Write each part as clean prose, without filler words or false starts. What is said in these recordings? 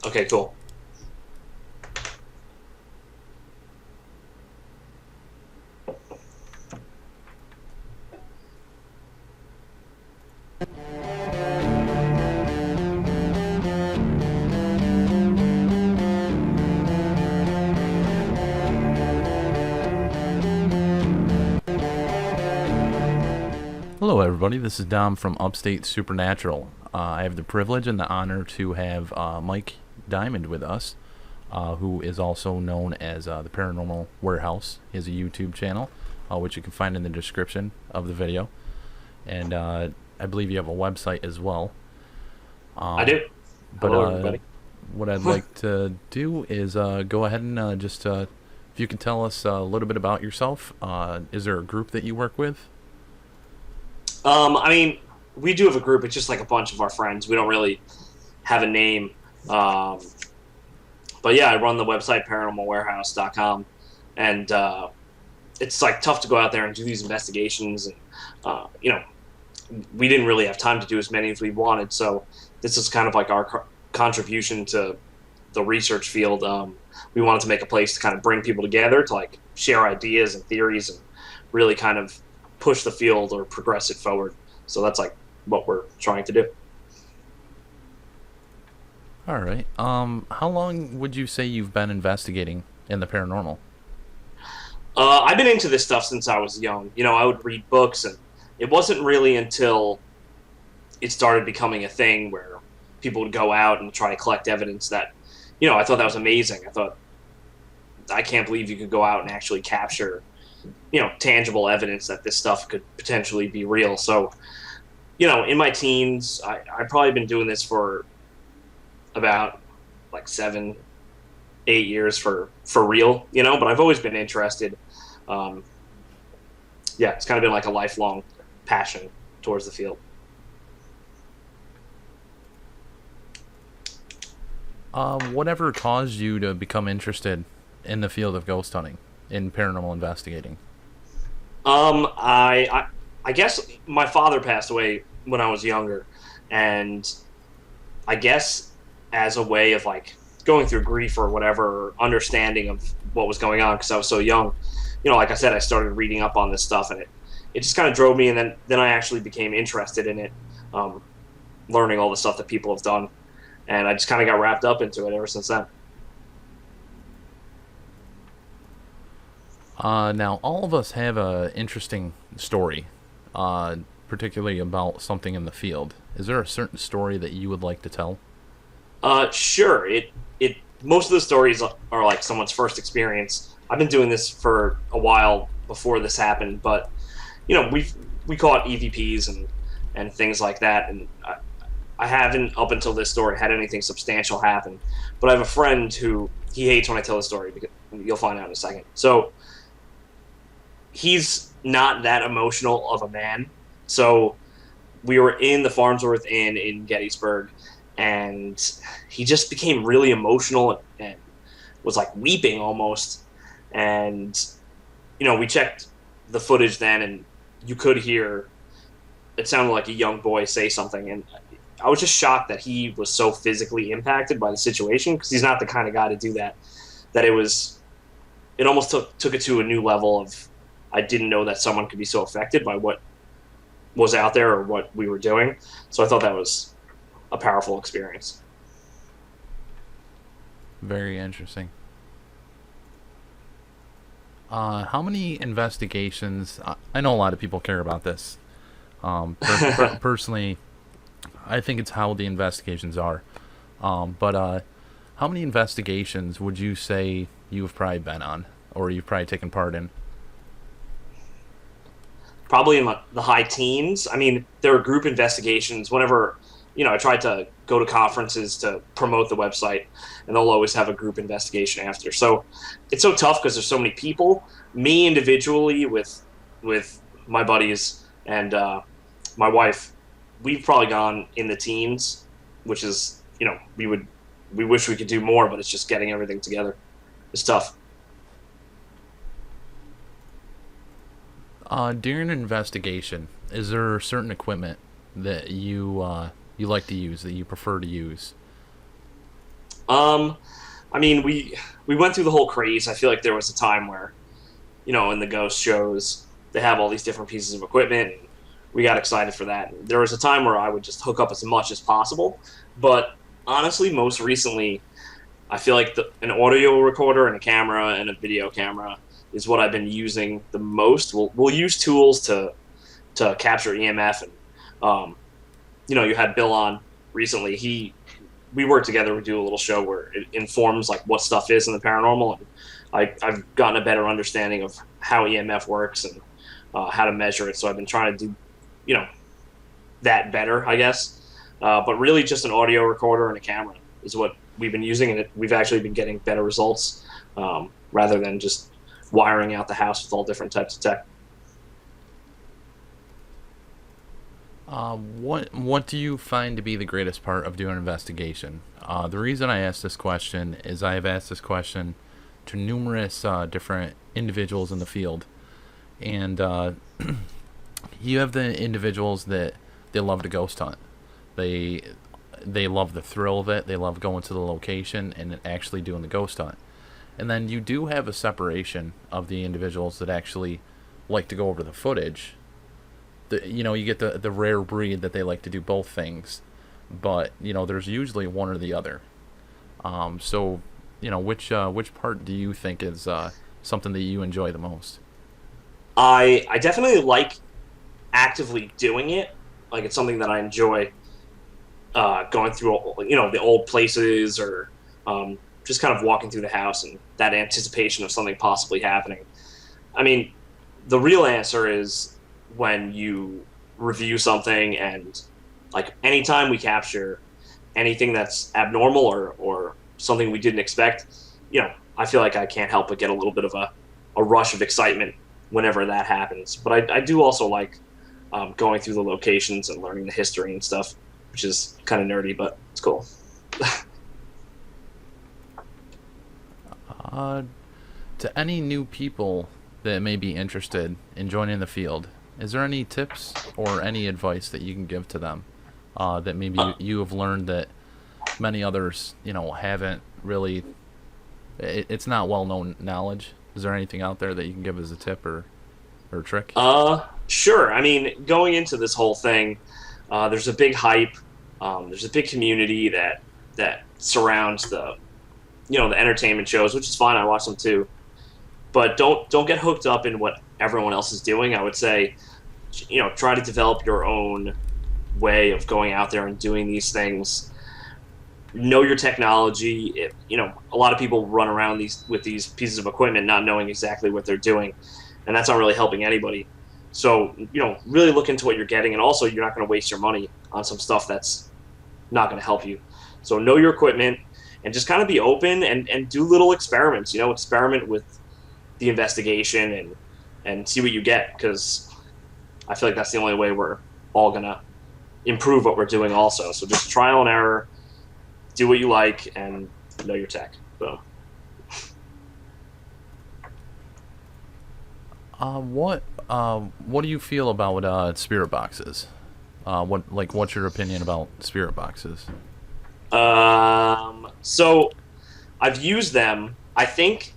Okay, cool. Hello, everybody. This is Dom from Upstate Supernatural. I have the privilege and the honor to have Mike Diamond with us, who is also known as the Paranormal Warehouse. He has a YouTube channel, which you can find in the description of the video. And I believe you have a website as well. I do. But Hello, everybody. what I'd like to do is go ahead and if you can tell us a little bit about yourself. Is there a group that you work with? I mean, we do have a group. It's just like a bunch of our friends. We don't really have a name. Um, but yeah, I run the website paranormalwarehouse.com, and it's like tough to go out there and do these investigations, and you know, we didn't really have time to do as many as we wanted. So this is kind of like our contribution to the research field. We wanted to make a place to kind of bring people together to like share ideas and theories and really kind of push the field or progress it forward. So that's like what we're trying to do. All right. How long would you say you've been investigating in the paranormal? I've been into this stuff since I was young. I would read books, and it wasn't really until it started becoming a thing where people would go out and try to collect evidence that, I thought that was amazing. I thought, I can't believe you could go out and actually capture, tangible evidence that this stuff could potentially be real. So, in my teens, I've probably been doing this for about like 7, 8 years for real, but I've always been interested. Um, yeah, it's kind of been like a lifelong passion towards the field. Whatever caused you to become interested in the field of ghost hunting, in paranormal investigating? I guess my father passed away when I was younger, and I guess as a way of like going through grief or whatever, or understanding of what was going on because I was so young. Like I said, I started reading up on this stuff, and it just kind of drove me, and then I actually became interested in it, um, learning all the stuff that people have done, and I just kind of got wrapped up into it ever since then. Now, all of us have a interesting story, uh, particularly about something in the field. Is there a certain story that you would like to tell? Sure. It most of the stories are like someone's first experience. I've been doing this for a while before this happened, but we caught EVPs and things like that, and I haven't up until this story had anything substantial happen. But I have a friend who he hates when I tell the story because you'll find out in a second. So he's not that emotional of a man. So we were in the Farnsworth Inn in Gettysburg, and he just became really emotional and was like weeping almost. And we checked the footage then, and you could hear it sounded like a young boy say something, and I was just shocked that he was so physically impacted by the situation because he's not the kind of guy to do that. That it almost took it to a new level of I didn't know that someone could be so affected by what was out there or what we were doing. So I thought that was a powerful experience. Very interesting. How many investigations? I know a lot of people care about this. Personally, I think it's how the investigations are. But how many investigations would you say you've probably been on, or you've probably taken part in? Probably in the high teens. I mean, there are group investigations. Whenever I tried to go to conferences to promote the website, and they'll always have a group investigation after. So it's so tough because there's so many people. Me individually with my buddies and my wife, we've probably gone in the teens, which is we wish we could do more, but it's just getting everything together. It's tough. During an investigation, is there certain equipment that you like to use, that you prefer to use? Um, I mean, we went through the whole craze. I feel like there was a time where, in the ghost shows, they have all these different pieces of equipment. And we got excited for that. There was a time where I would just hook up as much as possible, but honestly, most recently, I feel like an audio recorder and a camera and a video camera is what I've been using the most. We'll use tools to capture EMF, and you had Bill on recently. We work together. We do a little show where it informs like what stuff is in the paranormal, and I've gotten a better understanding of how EMF works and how to measure it. So I've been trying to do, that better, I guess. But really, just an audio recorder and a camera is what we've been using, and we've actually been getting better results rather than just wiring out the house with all different types of tech. What do you find to be the greatest part of doing an investigation? The reason I ask this question is I have asked this question to numerous different individuals in the field, and you have the individuals that they love to ghost hunt. They they love the thrill of it. They love going to the location and actually doing the ghost hunt. And then you do have a separation of the individuals that actually like to go over the footage. You get the rare breed that they like to do both things, but there's usually one or the other. So which part do you think is something that you enjoy the most? I definitely like actively doing it. Like, it's something that I enjoy, going through the old places, or just kind of walking through the house and that anticipation of something possibly happening. I mean, the real answer is when you review something, and like anytime we capture anything that's abnormal or something we didn't expect, I feel like I can't help but get a little bit of a rush of excitement whenever that happens. But I do also like going through the locations and learning the history and stuff, which is kind of nerdy, but it's cool. To any new people that may be interested in joining the field, is there any tips or any advice that you can give to them that maybe you have learned that many others, haven't really? It's not well-known knowledge. Is there anything out there that you can give as a tip or trick? Sure. I mean, going into this whole thing, there's a big hype. There's a big community that surrounds the entertainment shows, which is fine. I watch them too, but don't get hooked up in what everyone else is doing. I would say, try to develop your own way of going out there and doing these things. Know your technology. A lot of people run around with these pieces of equipment not knowing exactly what they're doing, and that's not really helping anybody. So, really look into what you're getting, and also you're not going to waste your money on some stuff that's not going to help you. So know your equipment and just kind of be open and do little experiments. Experiment with the investigation and see what you get, because I feel like that's the only way we're all going to improve what we're doing also. So just trial and error, do what you like, and know your tech. So. What do you feel about spirit boxes? What's your opinion about spirit boxes? So I've used them. I think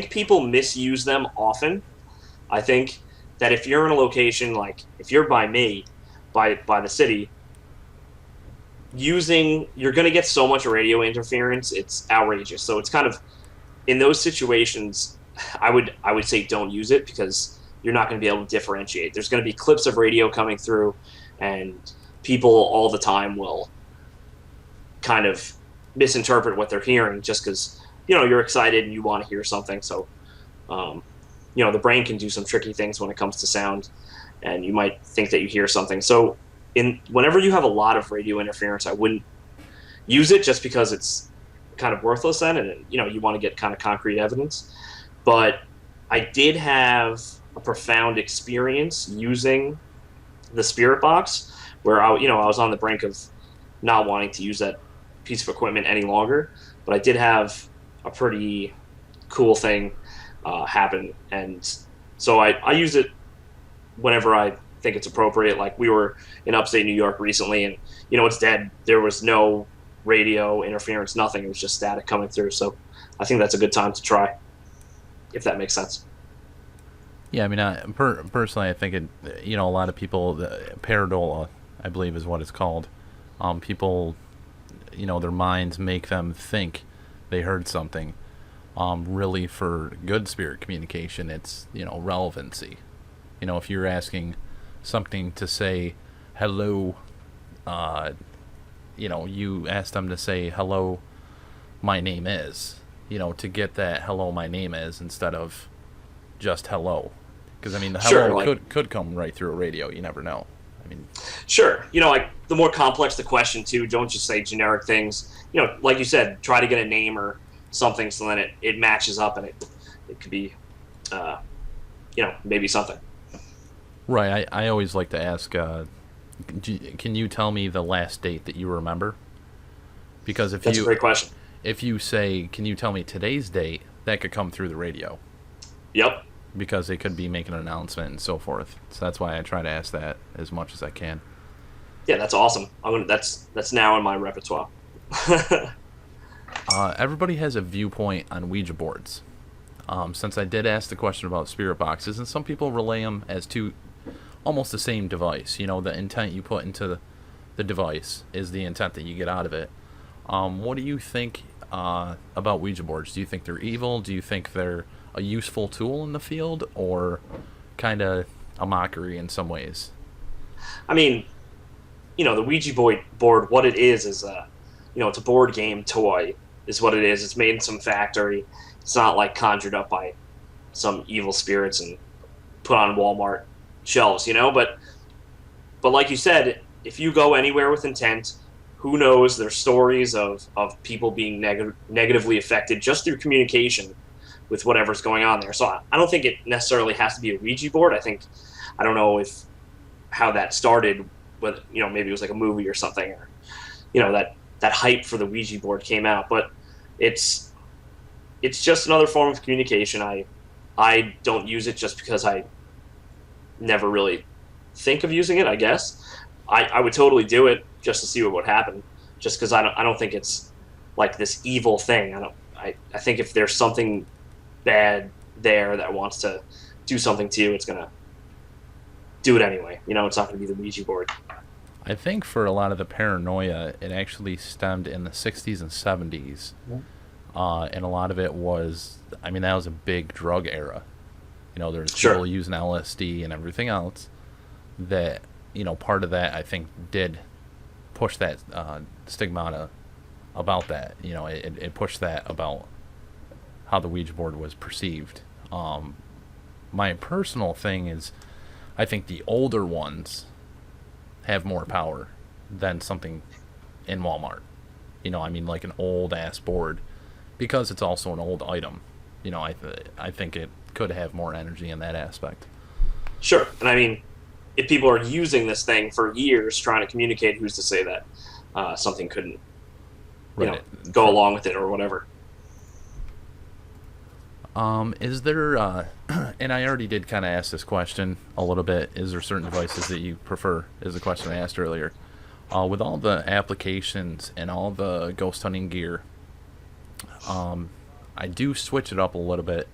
people misuse them often. I think that if you're in a location, like if you're by the city, you're going to get so much radio interference, it's outrageous. So it's kind of, in those situations, I would say don't use it, because you're not going to be able to differentiate. There's going to be clips of radio coming through, and people all the time will kind of misinterpret what they're hearing just because you're excited and you want to hear something. So the brain can do some tricky things when it comes to sound, and you might think that you hear something. So whenever you have a lot of radio interference, I wouldn't use it, just because it's kind of worthless then, and you want to get kind of concrete evidence. But I did have a profound experience using the spirit box, where I was on the brink of not wanting to use that piece of equipment any longer, but I did have a pretty cool thing happen, and so I use it whenever I think it's appropriate. Like, we were in upstate New York recently, and it's dead. There was no radio interference, nothing. It was just static coming through. So I think that's a good time to try, if that makes sense. Yeah, I mean, personally, I think a lot of people, pareidolia, I believe is what it's called. People, their minds make them think they heard something. Really, for good spirit communication, it's, relevancy. If you're asking something to say hello, you ask them to say hello, my name is, to get that hello, my name is, instead of just hello. Because, I mean, the hello Sure, could come right through a radio. You never know. I mean, sure. Like the more complex the question too, don't just say generic things. Like you said, try to get a name or something so then it matches up and it could be, maybe something. right. I always like to ask, can you tell me the last date that you remember? Because That's a great question. if you say, can you tell me today's date, that could come through the radio. Yep. Because they could be making an announcement and so forth. So that's why I try to ask that as much as I can. Yeah, that's awesome. That's now in my repertoire. Everybody has a viewpoint on Ouija boards. Since I did ask the question about spirit boxes, and some people relay them as two almost the same device. The intent you put into the device is the intent that you get out of it. What do you think about Ouija boards? Do you think they're evil? Do you think they're a useful tool in the field, or kind of a mockery in some ways? I mean, the Ouija board, what it is it's a board game toy, is what it is. It's made in some factory. It's not like conjured up by some evil spirits and put on Walmart shelves, But like you said, if you go anywhere with intent, who knows? There's stories of people being negatively affected just through communication with whatever's going on there. So I don't think it necessarily has to be a Ouija board. I don't know how that started, but maybe it was like a movie or something, or that hype for the Ouija board came out. But it's just another form of communication. I don't use it just because I never really think of using it. I guess I would totally do it just to see what would happen, just because I don't think it's like this evil thing. I think if there's something bad there that wants to do something to you, it's gonna do it anyway. It's not gonna be the Ouija board. I think for a lot of the paranoia, it actually stemmed in the 60s and 70s. And a lot of it was, I mean, that was a big drug era. There's people using LSD and everything else that, part of that, I think, did push that stigmata about that. It pushed that about how the Ouija board was perceived. My personal thing is, I think the older ones have more power than something in Walmart. Like an old ass board, because it's also an old item. I think it could have more energy in that aspect. Sure, and I mean, if people are using this thing for years trying to communicate, who's to say that something couldn't, go along with it or whatever. Is there, and I already did kind of ask this question a little bit, is there certain devices that you prefer, is the question I asked earlier. With all the applications and all the ghost hunting gear, I do switch it up a little bit.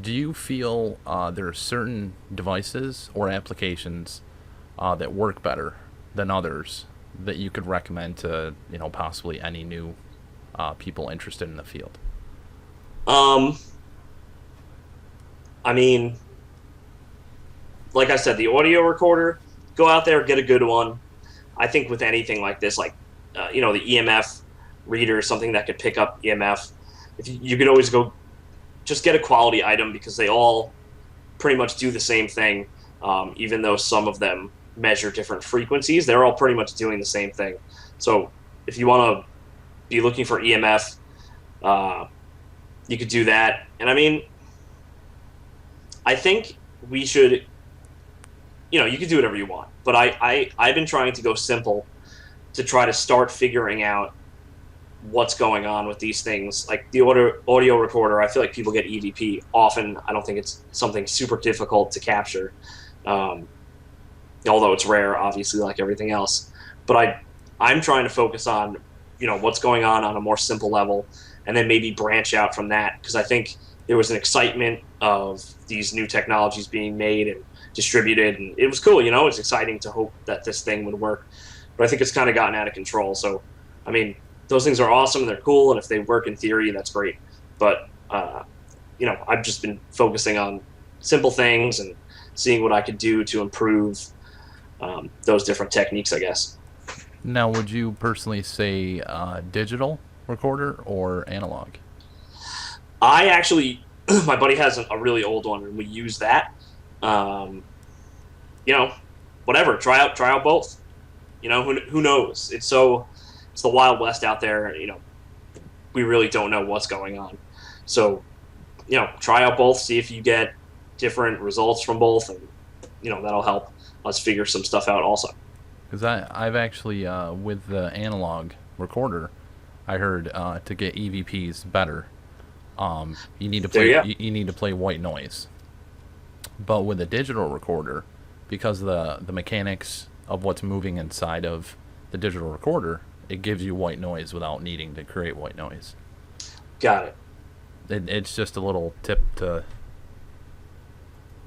Do you feel there are certain devices or applications that work better than others that you could recommend to, possibly any new people interested in the field? I mean, like I said, the audio recorder, go out there, get a good one. I think with anything like this, like, the EMF reader, something that could pick up EMF, if you could always go, just get a quality item, because they all pretty much do the same thing. Even though some of them measure different frequencies, they're all pretty much doing the same thing. So if you want to be looking for EMF, you could do that. And I mean, I think we should, you can do whatever you want, but I've been trying to go simple to try to start figuring out what's going on with these things. Like the audio recorder, I feel like people get EVP often. I don't think it's something super difficult to capture, although it's rare, obviously, like everything else. But I'm trying to focus on what's going on a more simple level, and then maybe branch out from that, because I think there was an excitement of these new technologies being made and distributed, and it was cool. It's exciting to hope that this thing would work, but I think it's kind of gotten out of control. So, I mean, those things are awesome, they're cool, and if they work in theory, that's great. But I've just been focusing on simple things and seeing what I could do to improve those different techniques, I guess. Now, would you personally say digital recorder or analog? I actually, my buddy has a really old one, and we use that. Um, Whatever. Try out both. Who knows? It's the Wild West out there. We really don't know what's going on. So, try out both, see if you get different results from both, and that'll help us figure some stuff out also. Because I've actually, with the analog recorder, I heard to get EVPs better, you need to play you need to play white noise. But with a digital recorder, because the mechanics of what's moving inside of the digital recorder, it gives you white noise without needing to create white noise. Got it. It's just a little tip to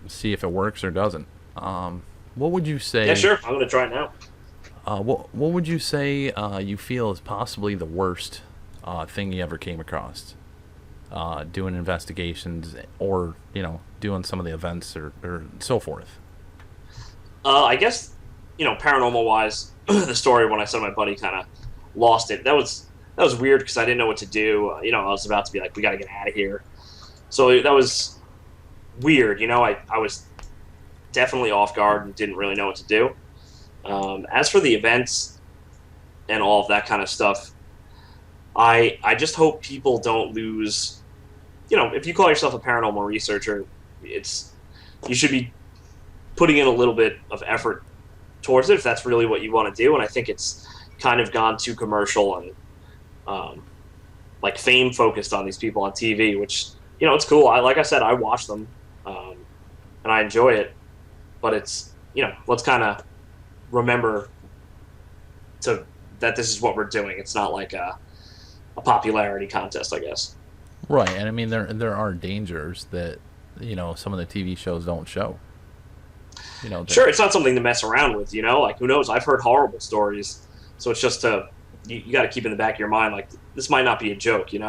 see if it works or doesn't. What would you say? Yeah, sure. I'm going to try it now. What would you say you feel is possibly the worst thing you ever came across? Doing investigations or, doing some of the events or so forth. I guess, paranormal wise, the story when I said my buddy kind of lost it, that was weird because I didn't know what to do. I was about to be like, we got to get out of here. So that was weird. I was definitely off guard and didn't really know what to do. As for the events and all of that kind of stuff, I just hope people don't lose. If you call yourself a paranormal researcher, you should be putting in a little bit of effort towards it if that's really what you want to do. And I think it's kind of gone too commercial and like fame focused on these people on TV, which it's cool. Like I said, I watch them and I enjoy it, but it's let's kind of remember that this is what we're doing. It's not like a popularity contest, I guess. Right, and I mean there are dangers that some of the TV shows don't show. Sure, it's not something to mess around with. Like who knows? I've heard horrible stories, so it's just you got to keep in the back of your mind like this might not be a joke. and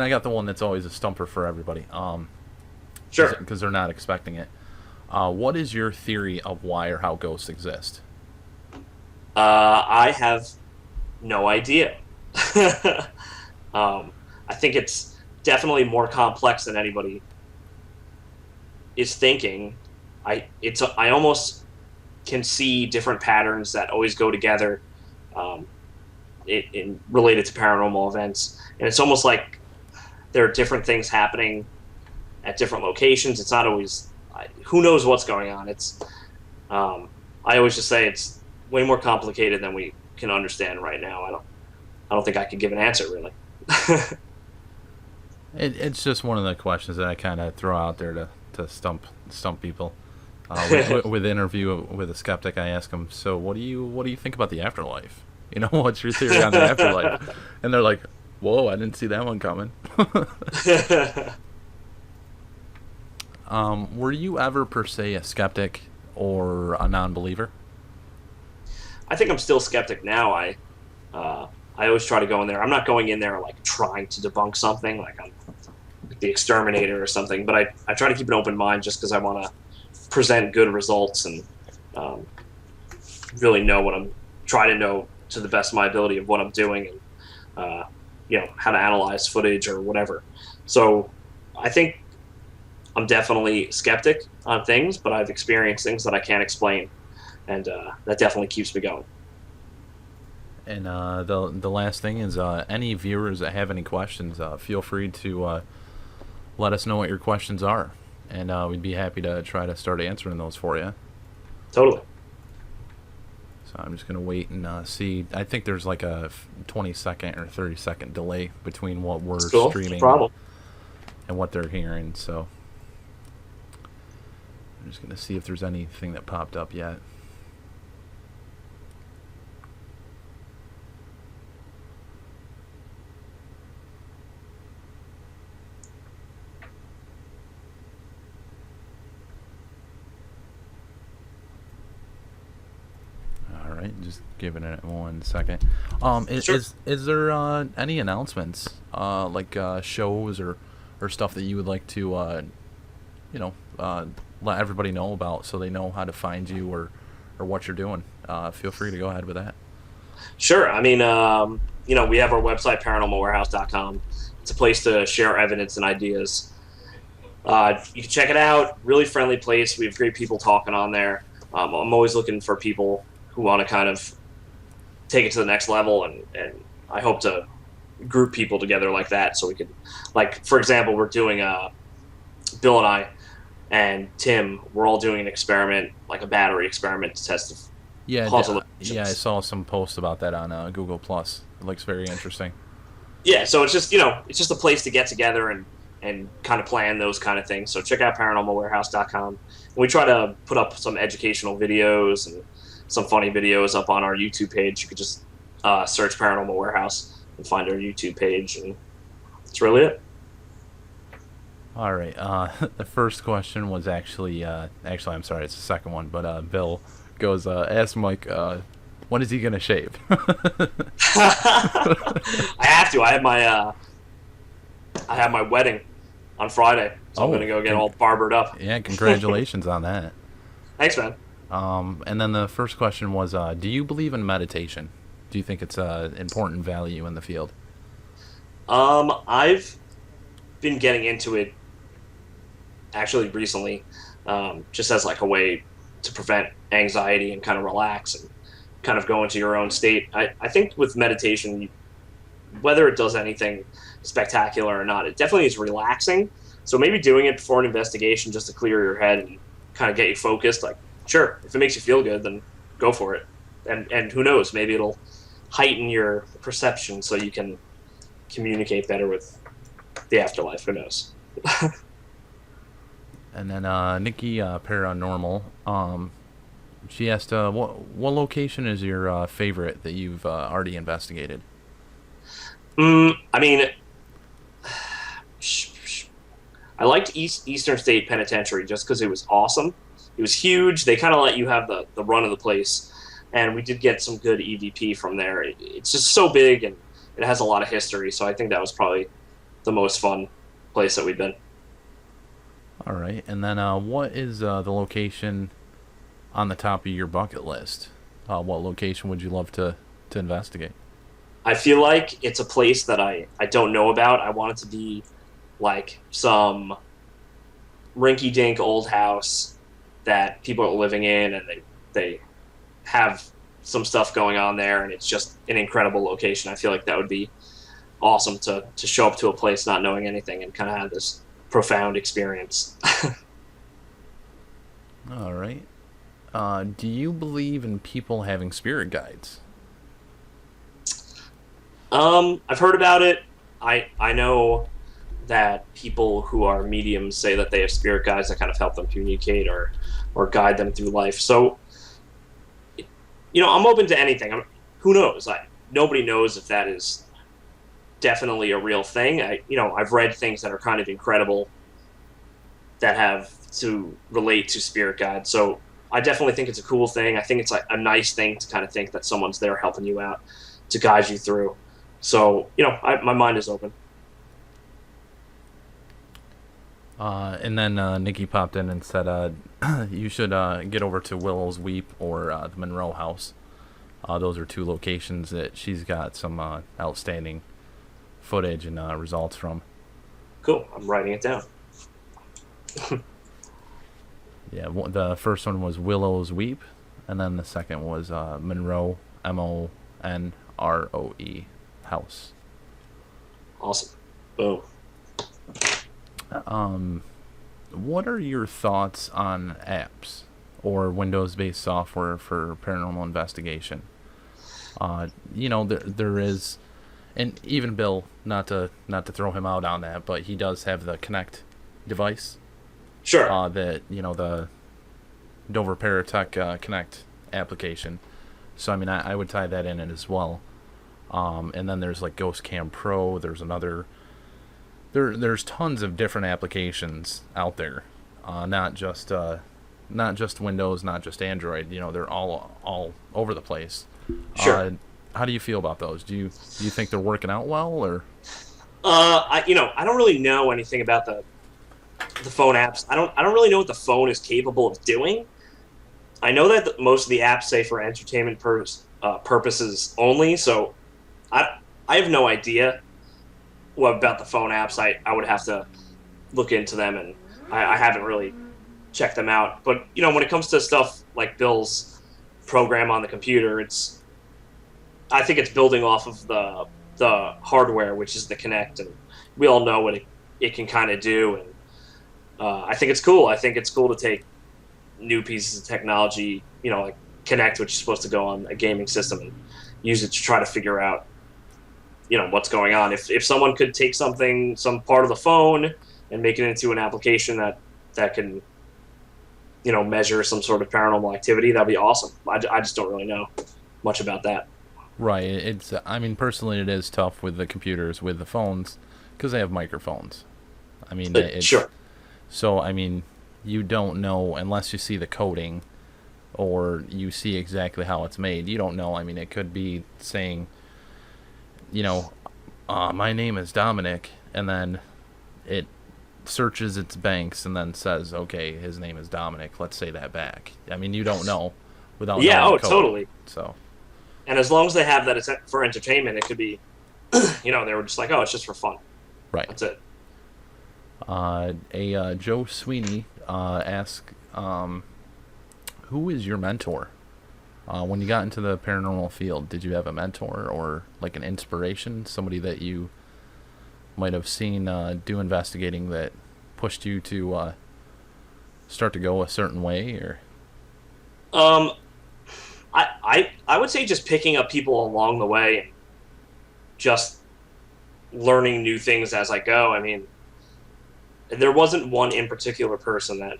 I got the one that's always a stumper for everybody. Sure, because they're not expecting it. What is your theory of why or how ghosts exist? I have no idea. I think it's definitely more complex than anybody is thinking. I almost can see different patterns that always go together related to paranormal events, and it's almost like there are different things happening at different locations. It's not always who knows what's going on. It's I always just say it's way more complicated than we can understand right now. I don't think I could give an answer really. It's just one of the questions that I kind of throw out there to stump people. With interview with a skeptic, I ask them, so what do you think about the afterlife? What's your theory on the afterlife? And they're like, whoa, I didn't see that one coming. Were you ever per se a skeptic or a non-believer? I think I'm still skeptic now. I always try to go in there. I'm not going in there like trying to debunk something, like I'm like the exterminator or something. But I try to keep an open mind just because I want to present good results and really try to know to the best of my ability of what I'm doing and how to analyze footage or whatever. So I think I'm definitely skeptic on things, but I've experienced things that I can't explain, and that definitely keeps me going. And the last thing is, any viewers that have any questions, feel free to let us know what your questions are, and we'd be happy to try to start answering those for you. Totally. So I'm just going to wait and see. I think there's like a 20-second or 30-second delay between what we're streaming and what they're hearing, so I'm just going to see if there's anything that popped up yet. right, just giving it 1 second. Sure. Is there any announcements, like shows or stuff that you would like to, you know, let everybody know about so they know how to find you or what you're doing? Feel free to go ahead with that. Sure. I mean, we have our website, paranormalwarehouse.com. It's a place to share evidence and ideas. You can check it out. Really friendly place. We have great people talking on there. I'm always looking for people who want to kind of take it to the next level, and I hope to group people together like that so we could, like, for example, we're doing Bill and I and Tim, we're all doing an experiment, like a battery experiment to test the Yeah, causal yeah, I emissions. saw some posts about that on Google Plus. It looks very interesting. Yeah, so it's just it's just a place to get together and kind of plan those kind of things. So check out paranormalwarehouse.com. And we try to put up some educational videos and some funny videos up on our YouTube page. You could just search Paranormal Warehouse and find our YouTube page, and that's really it. All right. The first question was actually, I'm sorry, it's the second one, but Bill goes, ask Mike, when is he gonna shave? I have to. I have my wedding on Friday, so I'm Oh, gonna go get all barbered up. yeah, congratulations on that. Thanks, man. And then the first question was, do you believe in meditation? Do you think it's important value in the field? I've been getting into it actually recently, just as like a way to prevent anxiety and kind of relax and kind of go into your own state. I think with meditation, whether it does anything spectacular or not, it definitely is relaxing. So maybe doing it before an investigation just to clear your head and kind of get you focused. Like, sure, if it makes you feel good, then go for it. And who knows, maybe it'll heighten your perception so you can communicate better with the afterlife. Who knows? And then Nikki Paranormal, she asked, what location is your favorite that you've already investigated? I mean, I liked Eastern State Penitentiary just because it was awesome. It was huge. They kind of let you have the run of the place, and we did get some good EVP from there. It's just so big, and it has a lot of history. So I think that was probably the most fun place that we've been. All right. And then what is the location on the top of your bucket list? What location would you love to investigate? I feel like it's a place that I don't know about. I want it to be like some rinky-dink old house that people are living in, and they have some stuff going on there, and it's just an incredible location. I feel like that would be awesome to show up to a place not knowing anything and kind of have this profound experience. All right. Do you believe in people having spirit guides? I've heard about it. I know that people who are mediums say that they have spirit guides that kind of help them communicate or guide them through life. So, I'm open to anything. Who knows? Nobody knows if that is definitely a real thing. I've read things that are kind of incredible that have to relate to spirit guides. So I definitely think it's a cool thing. I think it's like a nice thing to kind of think that someone's there helping you out to guide you through. So, my mind is open. And then Nikki popped in and said, you should get over to Willow's Weep or the Monroe House. Those are two locations that she's got some outstanding footage and results from. Cool. I'm writing it down. Yeah, the first one was Willow's Weep, and then the second was Monroe, Monroe House. Awesome. Boom. What are your thoughts on apps or Windows-based software for paranormal investigation? There is, and even Bill, not to throw him out on that, but he does have the Connect device. Sure. The Dover Paratech Connect application. So I mean, I would tie that in it as well. And then there's like Ghost Cam Pro. There's another. There's tons of different applications out there, not just not just Windows, not just Android. They're all over the place. Sure. How do you feel about those? Do you think they're working out well, or? I don't really know anything about the phone apps. I don't really know what the phone is capable of doing. I know that most of the apps say for entertainment purposes only, so I have no idea what about the phone apps. I would have to look into them, and I haven't really checked them out. But when it comes to stuff like Bill's program on the computer, I think it's building off of the hardware, which is the Kinect, and we all know what it can kind of do. And I think it's cool. I think it's cool to take new pieces of technology, like Kinect, which is supposed to go on a gaming system, and use it to try to figure out, what's going on. If someone could take some part of the phone and make it into an application that can, measure some sort of paranormal activity, that'd be awesome. I just don't really know much about that. Right. I mean, personally, it is tough with the computers, with the phones, because they have microphones. I mean, Sure. So, I mean, you don't know unless you see the coding or you see exactly how it's made. You don't know. I mean, it could be saying, my name is Dominic, and then it searches its banks and then says, okay, his name is Dominic. Let's say that back. I mean, you don't know without Yeah. knowing Oh, the code. totally. So. And as long as they have that it's for entertainment, it could be, they were just like, oh, it's just for fun. Right. That's it. Joe Sweeney asked, who is your mentor? When you got into the paranormal field, did you have a mentor or like an inspiration, somebody that you might have seen do investigating that pushed you to start to go a certain way? Or I would say just picking up people along the way and just learning new things as I go. I mean, there wasn't one in particular person that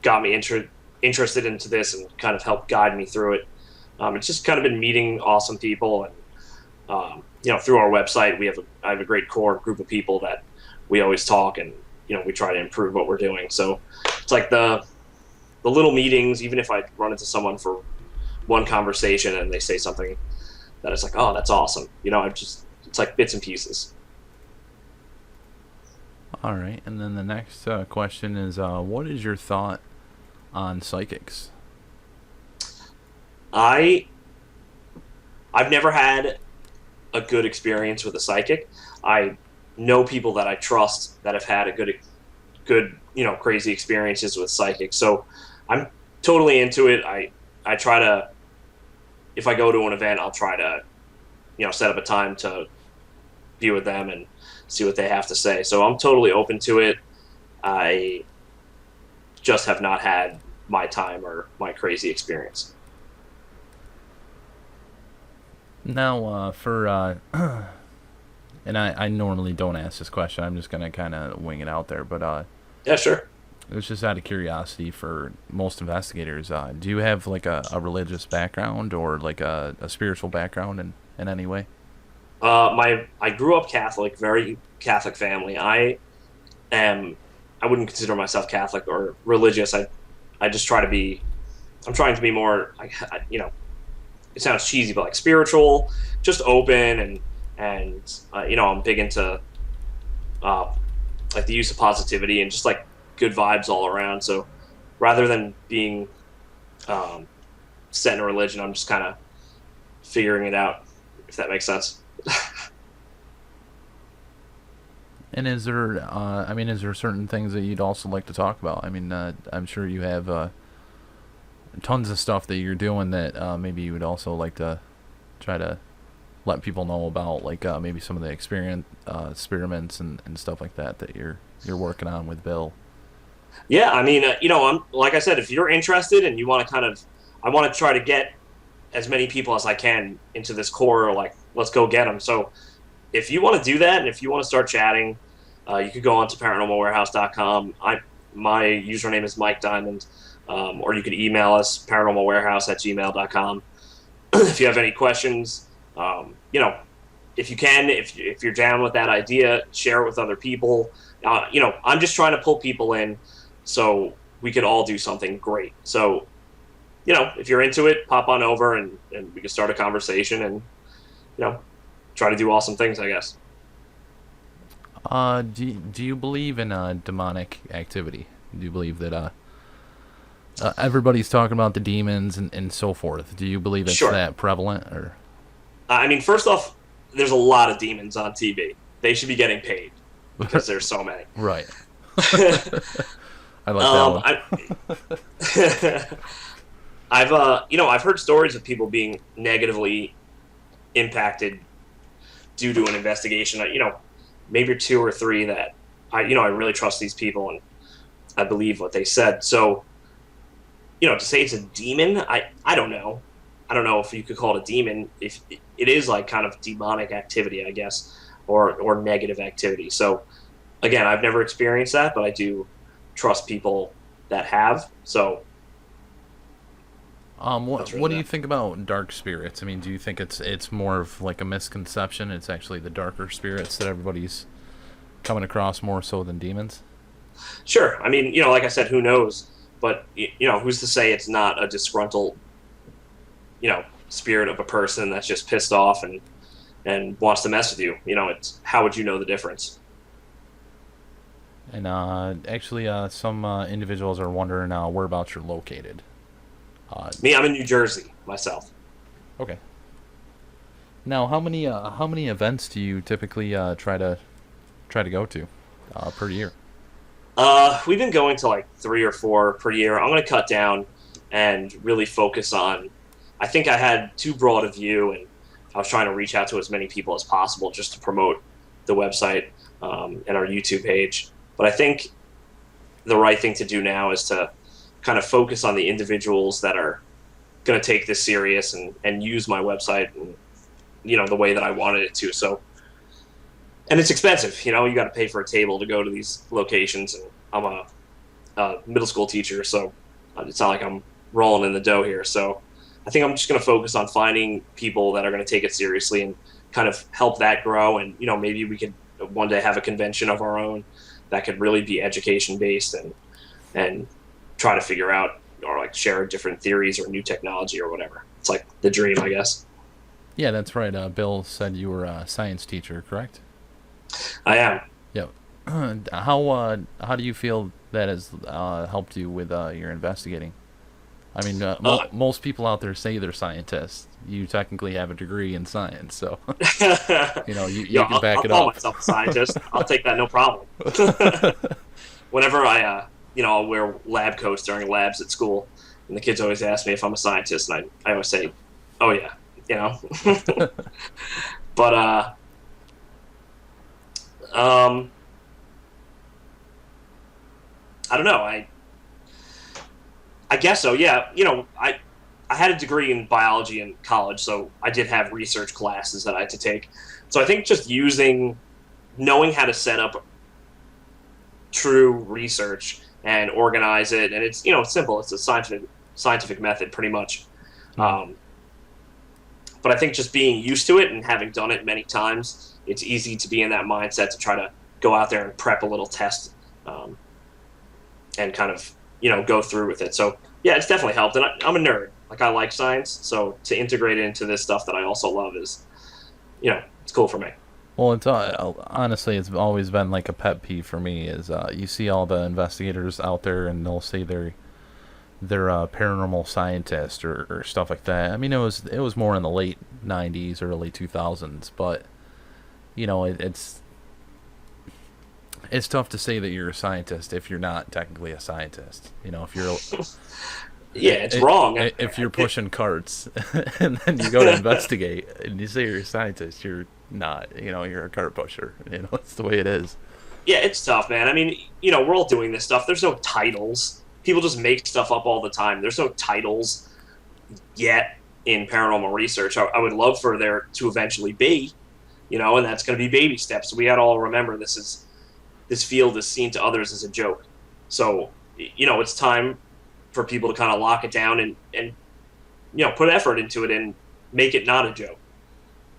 got me interested into this and kind of helped guide me through it. It's just kind of been meeting awesome people, and through our website, I have a great core group of people that we always talk, and we try to improve what we're doing. So it's like the little meetings. Even if I run into someone for one conversation and they say something that it's like, oh, that's awesome. It's like bits and pieces. all right, and then the next question is, what is your thought on psychics? I've never had a good experience with a psychic. I know people that I trust that have had a good, crazy experiences with psychics. So I'm totally into it. I try to, if I go to an event, I'll try to, set up a time to be with them and see what they have to say. So I'm totally open to it. I just have not had my time or my crazy experience. Now, and I normally don't ask this question. I'm just going to kind of wing it out there. But Yeah, sure. it was just out of curiosity for most investigators. Do you have like a religious background or like a spiritual background in any way? I grew up Catholic, very Catholic family. I wouldn't consider myself Catholic or religious. I just try to be. I'm trying to be more. It sounds cheesy, but like spiritual, just open, and I'm big into like the use of positivity and just like good vibes all around. So rather than being set in a religion, I'm just kind of figuring it out, if that makes sense. And is there certain things that you'd also like to talk about? I mean, I'm sure you have tons of stuff that you're doing that maybe you would also like to try to let people know about, like maybe some of the experiments and stuff like that you're working on with Bill. Yeah, I mean, I'm like I said, if you're interested and you want to I want to try to get as many people as I can into this core, like, let's go get them. So if you want to do that, and if you want to start chatting, you could go on to paranormalwarehouse.com. My username is Mike Diamond, or you could email us, paranormalwarehouse@gmail.com. If you have any questions, if you can, if you're down with that idea, share it with other people. I'm just trying to pull people in so we could all do something great. So, if you're into it, pop on over and we can start a conversation and, try to do awesome things, I guess. Do you believe in demonic activity? Do you believe that everybody's talking about the demons and so forth? Do you believe it's Sure. that prevalent? Or I mean, first off, there's a lot of demons on TV. They should be getting paid because there's so many. right? I like that I've heard stories of people being negatively impacted due to an investigation. Maybe two or three that I really trust these people and I believe what they said. So, to say it's a demon, I don't know. I don't know if you could call it a demon. If it is like kind of demonic activity, I guess, or negative activity. So, again, I've never experienced that, but I do trust people that have. So, what do you think about dark spirits? I mean, do you think it's more of like a misconception? It's actually the darker spirits that everybody's coming across more so than demons? Sure. I mean, like I said, who knows? But who's to say it's not a disgruntled, spirit of a person that's just pissed off and wants to mess with you? It's how would you know the difference? And actually, some individuals are wondering whereabouts you're located. Me, I'm in New Jersey myself. Okay. Now, how many events do you typically try to go to per year? We've been going to like 3 or 4 per year. I'm going to cut down and really focus on. I think I had too broad a view, and I was trying to reach out to as many people as possible just to promote the website and our YouTube page. But I think the right thing to do now is to kind of focus on the individuals that are going to take this serious and use my website and, the way that I wanted it to. So, and it's expensive, you got to pay for a table to go to these locations. And I'm a middle school teacher, so it's not like I'm rolling in the dough here. So I think I'm just going to focus on finding people that are going to take it seriously and kind of help that grow. And, maybe we could one day have a convention of our own that could really be education based and try to figure out or like share different theories or new technology or whatever. It's like the dream, I guess. Yeah, that's right. Bill said you were a science teacher, correct? I am. Yep. How do you feel that has helped you with your investigating? I mean, most people out there say they're scientists. You technically have a degree in science, so you can back it up. I'll call myself a scientist. I'll take that, no problem. Whenever I'll wear lab coats during labs at school, and the kids always ask me if I'm a scientist, and I always say, "Oh yeah," But I don't know. I guess so. Yeah. I had a degree in biology in college, so I did have research classes that I had to take. So I think just knowing how to set up true research and organize it, and it's it's simple. It's a scientific method, pretty much. But I think just being used to it and having done it many times, it's easy to be in that mindset to try to go out there and prep a little test, and kind of go through with it. So yeah, it's definitely helped. And I'm a nerd. Like, I like science, so to integrate it into this stuff that I also love is, it's cool for me. Well, it's honestly, it's always been like a pet peeve for me. Is you see all the investigators out there, and they'll say they're a paranormal scientist or stuff like that. I mean, it was more in the late '90s, early 2000s, but it's tough to say that you're a scientist if you're not technically a scientist. If you're yeah, it's wrong. If you're pushing carts and then you go to investigate and you say you're a scientist, you're not. You're a cart pusher. It's the way it is. Yeah, it's tough, man. I mean, we're all doing this stuff. There's no titles. People just make stuff up all the time. There's no titles yet in paranormal research. I would love for there to eventually be, and that's going to be baby steps. We got to all remember this field is seen to others as a joke. So, it's time for people to kind of lock it down and put effort into it and make it not a joke.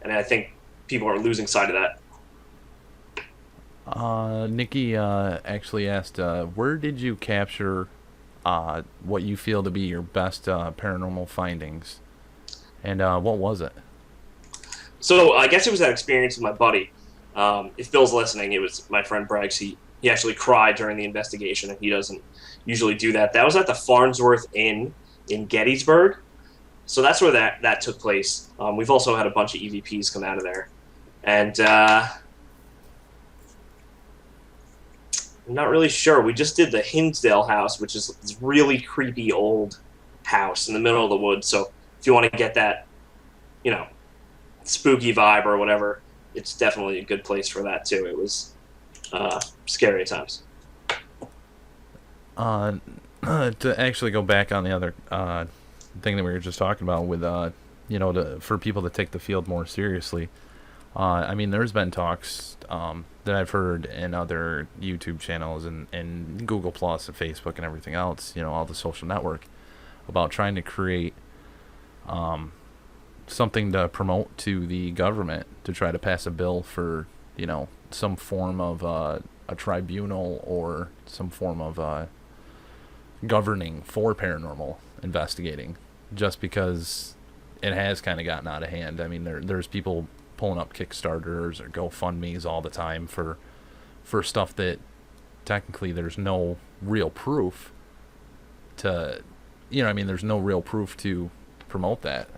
And I think people are losing sight of that. Nikki actually asked, where did you capture what you feel to be your best paranormal findings, and what was it? So I guess it was that experience with my buddy. If Bill's listening, it was my friend Braggs. He actually cried during the investigation, and he doesn't usually do that. That was at the Farnsworth Inn in Gettysburg. So that's where that took place. We've also had a bunch of EVPs come out of there. And I'm not really sure. We just did the Hinsdale house, which is this really creepy old house in the middle of the woods. So if you want to get that, spooky vibe or whatever, it's definitely a good place for that too. It was scary at times. To actually go back on the other thing that we were just talking about with, for people to take the field more seriously. There's been talks that I've heard in other YouTube channels and Google Plus and Facebook and everything else, all the social network, about trying to create something to promote to the government to try to pass a bill for, some form of a tribunal or some form of governing for paranormal investigating, just because it has kind of gotten out of hand. I mean, there's people pulling up Kickstarters or GoFundMes all the time for stuff that technically there's no real proof to, there's no real proof to promote that.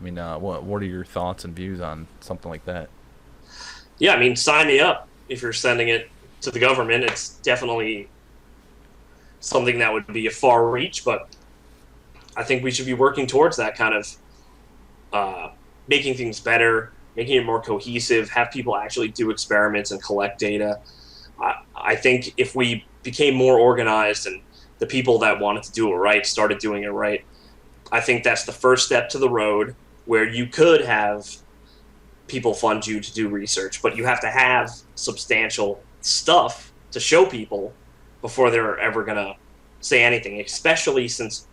What are your thoughts and views on something like that? Yeah, sign me up if you're sending it to the government. It's definitely something that would be a far reach, but I think we should be working towards that kind of making things better, making it more cohesive, have people actually do experiments and collect data. I think if we became more organized and the people that wanted to do it right started doing it right, I think that's the first step to the road where you could have people fund you to do research, but you have to have substantial stuff to show people before they're ever going to say anything, especially since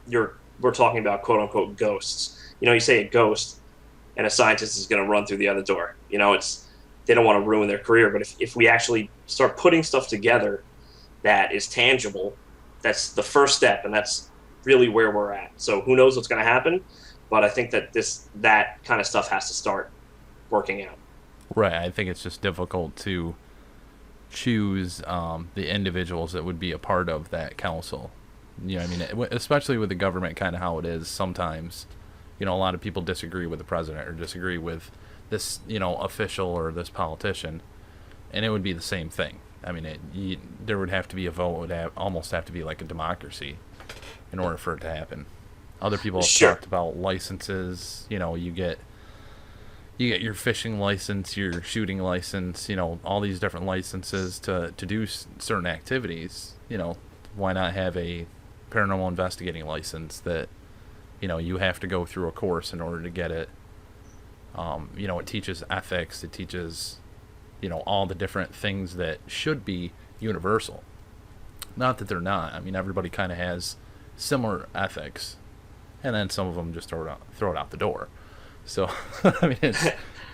we're talking about quote unquote ghosts. You say a ghost and a scientist is going to run through the other door. They don't want to ruin their career, but if we actually start putting stuff together that is tangible, that's the first step, and that's really where we're at. So who knows what's going to happen, but I think that kind of stuff has to start working out. Right. I think it's just difficult to choose the individuals that would be a part of that council. Especially with the government, kind of how it is sometimes. A lot of people disagree with the president or disagree with this, official or this politician, and it would be the same thing. There would have to be a vote. It would almost have to be like a democracy in order for it to happen. Other people have talked about licenses. You get your fishing license, your shooting license, all these different licenses to do certain activities. Why not have a paranormal investigating license that, you have to go through a course in order to get it. It teaches ethics. It teaches, all the different things that should be universal. Not that they're not. Everybody kind of has similar ethics, and then some of them just throw it out the door. So, it's...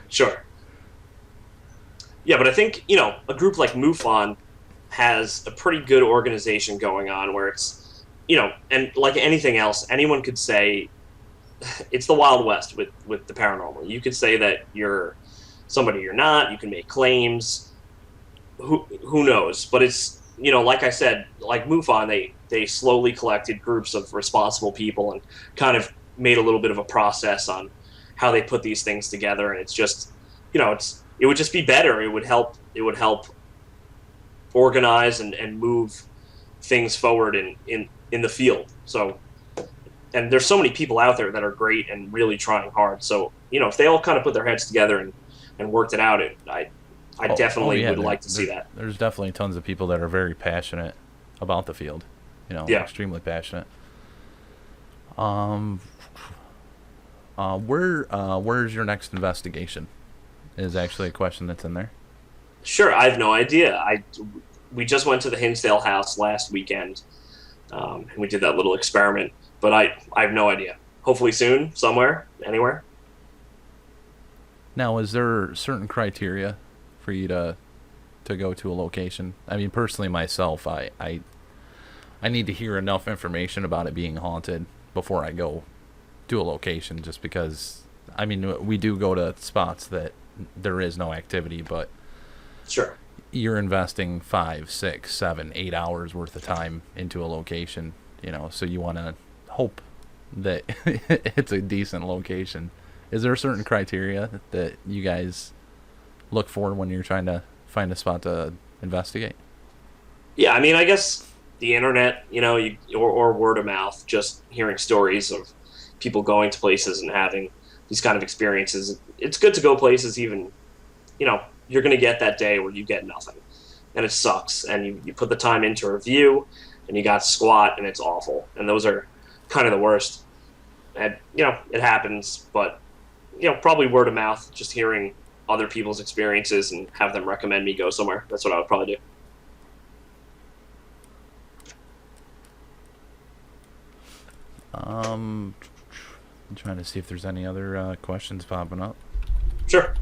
Sure. Yeah, but I think, a group like MUFON has a pretty good organization going on where it's, and like anything else, anyone could say it's the Wild West with the paranormal. You could say that you're somebody you're not. You can make claims. Who knows? But it's, like I said, like MUFON, they slowly collected groups of responsible people and kind of made a little bit of a process on how they put these things together. And it's just, it would just be better. It would help organize and move things forward in the field. So, and there's so many people out there that are great and really trying hard. So, if they all kind of put their heads together and worked it out, I definitely would like to see that. There's definitely tons of people that are very passionate about the field, extremely passionate. Where's your next investigation? Is actually a question that's in there. Sure, I have no idea. We just went to the Hinsdale house last weekend, and we did that little experiment. But I have no idea. Hopefully soon, somewhere, anywhere. Now, is there certain criteria for you to go to a location? Personally, myself, I I need to hear enough information about it being haunted before I go to a location. Just because, I mean, we do go to spots that there is no activity, but Sure. you're investing 5, 6, 7, 8 hours worth of time into a location, so you want to hope that it's a decent location. Is there a certain criteria that you guys look for when you're trying to find a spot to investigate? Yeah, I mean, I guess the internet, or word of mouth, just hearing stories of people going to places and having these kind of experiences. It's good to go places even, you're going to get that day where you get nothing and it sucks. And you put the time into a review and you got squat and it's awful. And those are kind of the worst. And, it happens, but, probably word of mouth, just hearing other people's experiences and have them recommend me go somewhere. That's what I would probably do. I'm trying to see if there's any other questions popping up. Sure.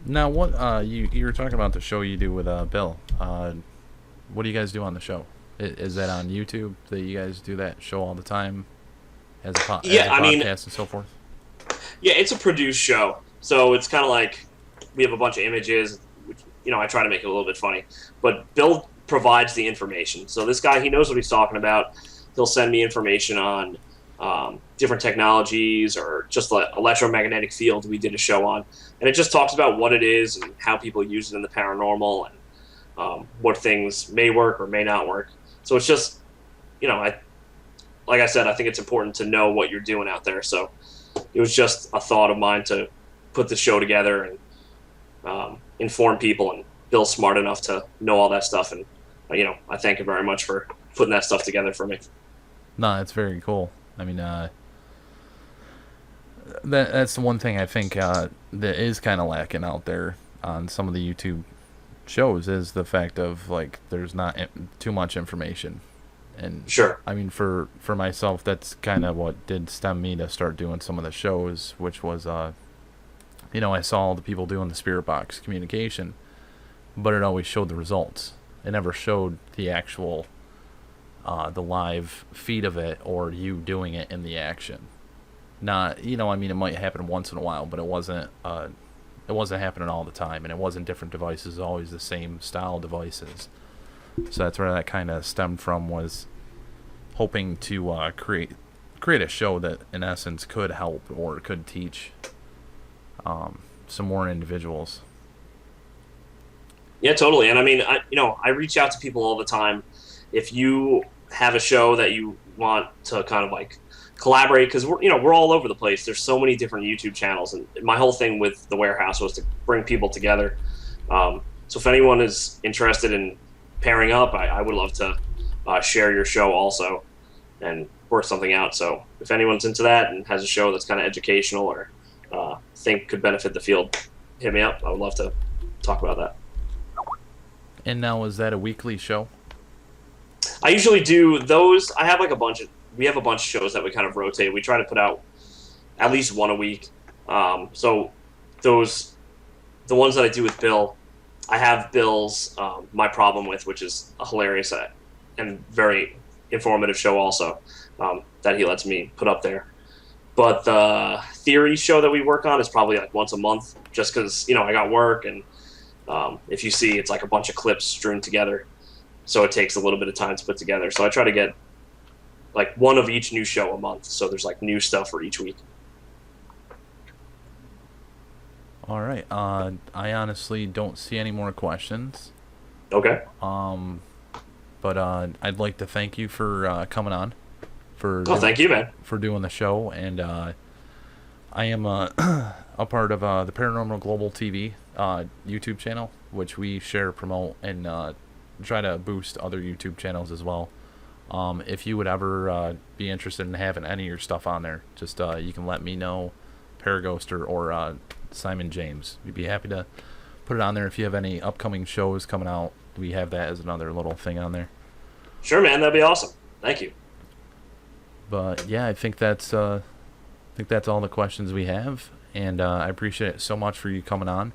Now, what you were talking about the show you do with Bill. What do you guys do on the show? Is that on YouTube that you guys do that show all the time as a, podcast and so forth? Yeah, it's a produced show, so it's kind of like we have a bunch of images, which, I try to make it a little bit funny, but Bill provides the information. So this guy, he knows what he's talking about. He'll send me information on different technologies or just the electromagnetic field we did a show on. And it just talks about what it is and how people use it in the paranormal and what things may work or may not work. So it's just, like I said, I think it's important to know what you're doing out there. So it was just a thought of mine to put the show together and inform people. And Bill's smart enough to know all that stuff. And, I thank him very much for putting that stuff together for me. No, that's very cool. I mean, that's the one thing I think that is kind of lacking out there on some of the YouTube shows is the fact of, like, there's not too much information. And sure. I mean, for myself, that's kind of what did stem me to start doing some of the shows, which was, I saw all the people doing the spirit box communication, but it always showed the results. It never showed the actual the live feed of it or you doing it in the action. Not, I mean, it might happen once in a while, but it wasn't happening all the time, and it wasn't different devices, always the same style devices. So that's where that kind of stemmed from, was hoping to create a show that in essence could help or could teach some more individuals. Yeah, totally. And I mean, I reach out to people all the time. If you have a show that you want to kind of like collaborate, because we're all over the place. There's so many different YouTube channels, and my whole thing with the warehouse was to bring people together. So if anyone is interested in pairing up, I would love to share your show also and work something out. So if anyone's into that and has a show that's kind of educational or think could benefit the field, hit me up. I would love to talk about that. And now, is that a weekly show? I usually do those. I have we have a bunch of shows that we kind of rotate. We try to put out at least one a week. So the ones that I do with Bill, I have Bill's My Problem With, which is a hilarious and very informative show also that he lets me put up there. But the theory show that we work on is probably like once a month, just because, I got work, and if you see, it's like a bunch of clips strewn together. So it takes a little bit of time to put together. So I try to get like one of each new show a month. So there's like new stuff for each week. All right. I honestly don't see any more questions. Okay. But I'd like to thank you for coming on. Thank you, man. For doing the show. And I am a part of the Paranormal Global TV YouTube channel, which we share, promote, and try to boost other YouTube channels as well. If you would ever be interested in having any of your stuff on there, just you can let me know, Paraghoster or Simon James. We'd be happy to put it on there. If you have any upcoming shows coming out, we have that as another little thing on there. Sure, man. That'd be awesome. Thank you. But yeah, I think that's all the questions we have, and I appreciate it so much for you coming on.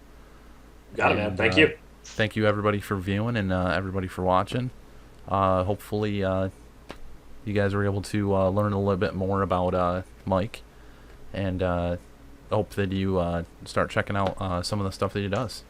Got it, man. And Thank you. thank you everybody for viewing and everybody for watching. Hopefully, you guys were able to learn a little bit more about Mike, and hope that you start checking out some of the stuff that he does.